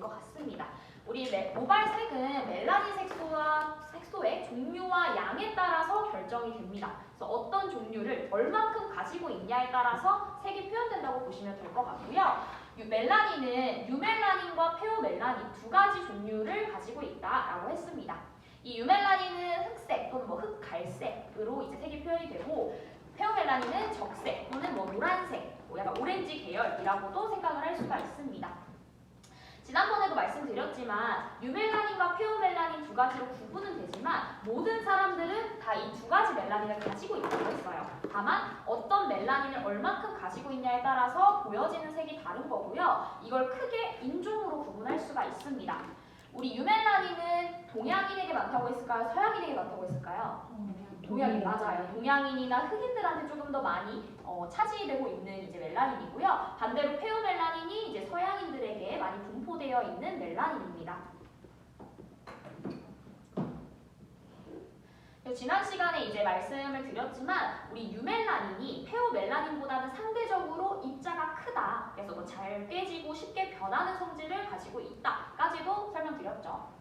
것 같습니다. 우리 모발 색은 멜라닌 색소의 종류와 양에 따라서 결정이 됩니다. 그래서 어떤 종류를 얼만큼 가지고 있냐에 따라서 색이 표현된다고 보시면 될 것 같고요. 멜라닌은 유멜라닌과 페오멜라닌 두 가지 종류를 가지고 있다라고 했습니다. 이 유멜라닌은 흑색 또는 뭐 흑갈색으로 이제 색이 표현이 되고, 페오멜라닌은 적색 또는 뭐 노란색, 뭐 약간 오렌지 계열이라고도 생각을 할 수가 있습니다. 지난번에도 말씀드렸지만 유멜라닌과 페오멜라닌 두 가지로 구분은 되지만 모든 사람들은 다 이 두 가지 멜라닌을 가지고 있다고 했어요. 다만 어떤 멜라닌을 얼만큼 가지고 있냐에 따라서 보여지는 색이 다른 거고요. 이걸 크게 인종으로 구분할 수가 있습니다. 우리 유멜라닌은 동양인에게 많다고 했을까요? 서양인에게 많다고 했을까요? 동양인, 맞아요. 동양인이나 흑인들한테 조금 더 많이 차지되고 있는 이제 멜라닌이고요. 반대로 페오멜라닌이 이제 서양인들에게 많이 분포되어 있는 멜라닌입니다. 지난 시간에 이제 말씀을 드렸지만 우리 유멜라닌이 페오멜라닌보다는 상대적으로 입자가 크다. 그래서 뭐 잘 깨지고 쉽게 변하는 성질을 가지고 있다까지도 설명드렸죠.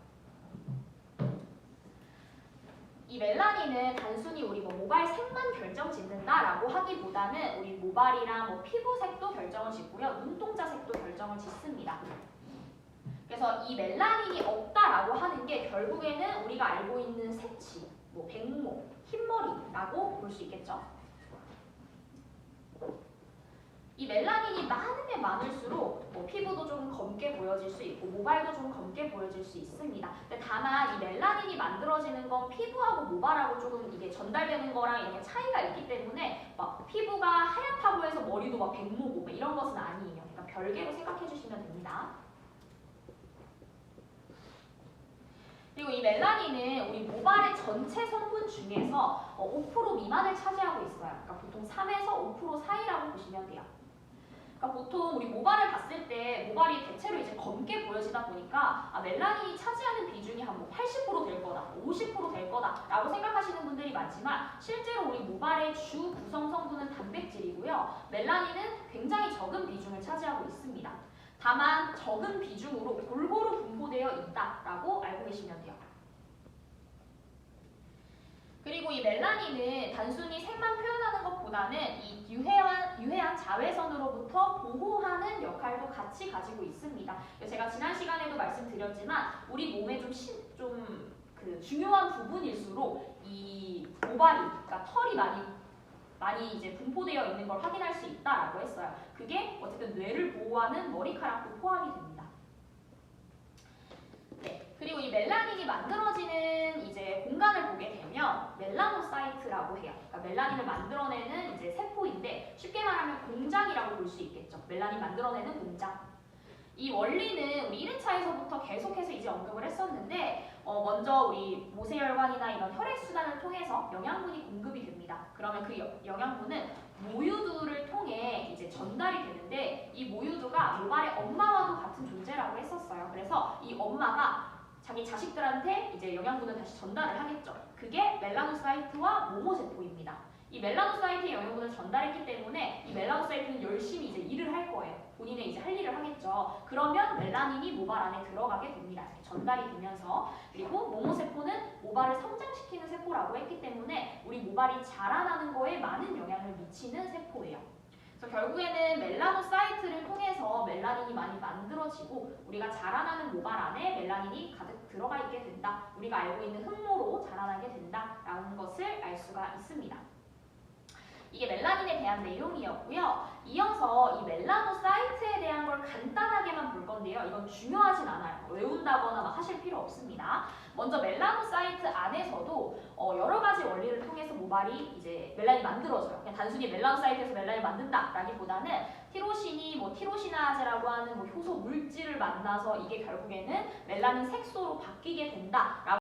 이 멜라닌은 단순히 우리 뭐 모발 색만 결정짓는다라고 하기보다는 우리 모발이랑 뭐 피부색도 결정을 짓고요. 눈동자 색도 결정을 짓습니다. 그래서 이 멜라닌이 없다라고 하는 게 결국에는 우리가 알고 있는 색치, 뭐 백모, 흰머리라고 볼 수 있겠죠. 이 멜라닌이 많으면 많을수록 뭐 피부도 좀 검게 보여질 수 있고 모발도 좀 검게 보여질 수 있습니다. 근데 다만 이 멜라닌이 만들어지는 건 피부하고 모발하고 조금 이게 전달되는 거랑 이렇게 차이가 있기 때문에 막 피부가 하얗다고 해서 머리도 막 백모고 막 이런 것은 아니에요. 그러니까 별개로 생각해 주시면 됩니다. 그리고 이 멜라닌은 우리 모발의 전체 성분 중에서 5% 미만을 차지하고 있어요. 그러니까 보통 3에서 5% 사이라고 보시면 돼요. 그러니까 보통 우리 모발을 봤을 때 모발이 대체로 이제 검게 보여지다 보니까 멜라닌이 차지하는 비중이 한 뭐 80% 될 거다, 50% 될 거다라고 생각하시는 분들이 많지만 실제로 우리 모발의 주 구성 성분은 단백질이고요. 멜라닌은 굉장히 적은 비중을 차지하고 있습니다. 다만 적은 비중으로 골고루 분포되어 있다라고 알고 계시면 돼요. 그리고 이 멜라닌은 단순히 색만 표현하는 것보다는 이 유해한 자외선으로부터 보호하는 역할도 같이 가지고 있습니다. 제가 지난 시간에도 말씀드렸지만 우리 몸에 좀 중요한 부분일수록 이 모발이, 그러니까 털이 많이 이제 분포되어 있는 걸 확인할 수 있다라고 했어요. 그게 어쨌든 뇌를 보호하는 머리카락도 포함이 됩니다. 네, 그리고 이 멜라닌이 만들어지는 이제 공간을 보게 되면 멜라노사이트라고 해요. 그러니까 멜라닌을 만들어내는 이제 세포인데 쉽게 말하면 공장이라고 볼 수 있겠죠. 멜라닌 만들어내는 공장. 이 원리는 우리 1회차에서부터 계속해서 이제 언급을 했었는데 먼저 우리 모세혈관이나 이런 혈액순환을 통해서 영양분이 공급이 됩니다. 그러면 그 영양분은 모유두를 통해 이제 전달이 되는데 이 모유두가 모발의 엄마와도 같은 존재라고 했었어요. 그래서 이 엄마가 자기 자식들한테 이제 영양분을 다시 전달을 하겠죠. 그게 멜라노사이트와 모모세포입니다. 이 멜라노사이트의 영양분을 전달했기 때문에 이 멜라노사이트는 열심히 이제 일을 할 거예요. 본인의 이제 할 일을 하겠죠. 그러면 멜라닌이 모발 안에 들어가게 됩니다. 전달이 되면서. 그리고 모모세포는 모발을 성장시키는 세포라고 했기 때문에 우리 모발이 자라나는 거에 많은 영향을 미치는 세포예요. 그래서 결국에는 멜라노사이트를 통해서 멜라닌이 많이 만들어지고 우리가 자라나는 모발 안에 멜라닌이 가득 들어가 있게 된다. 우리가 알고 있는 흑모로 자라나게 된다라는 것을 알 수가 있습니다. 이게 멜라닌에 대한 내용이었고요. 이어서 이 멜라노사이트에 대한 걸 간단하게만 볼 건데요. 이건 중요하진 않아요. 외운다거나 막 하실 필요 없습니다. 먼저 멜라노사이트 안에서도 여러 가지 원리를 통해서 모발이 이제 멜라닌이 만들어져요. 그냥 단순히 멜라노사이트에서 멜라닌을 만든다라기보다는 티로신이 뭐 티로시나제라고 하는 뭐 효소 물질을 만나서 이게 결국에는 멜라닌 색소로 바뀌게 된다라고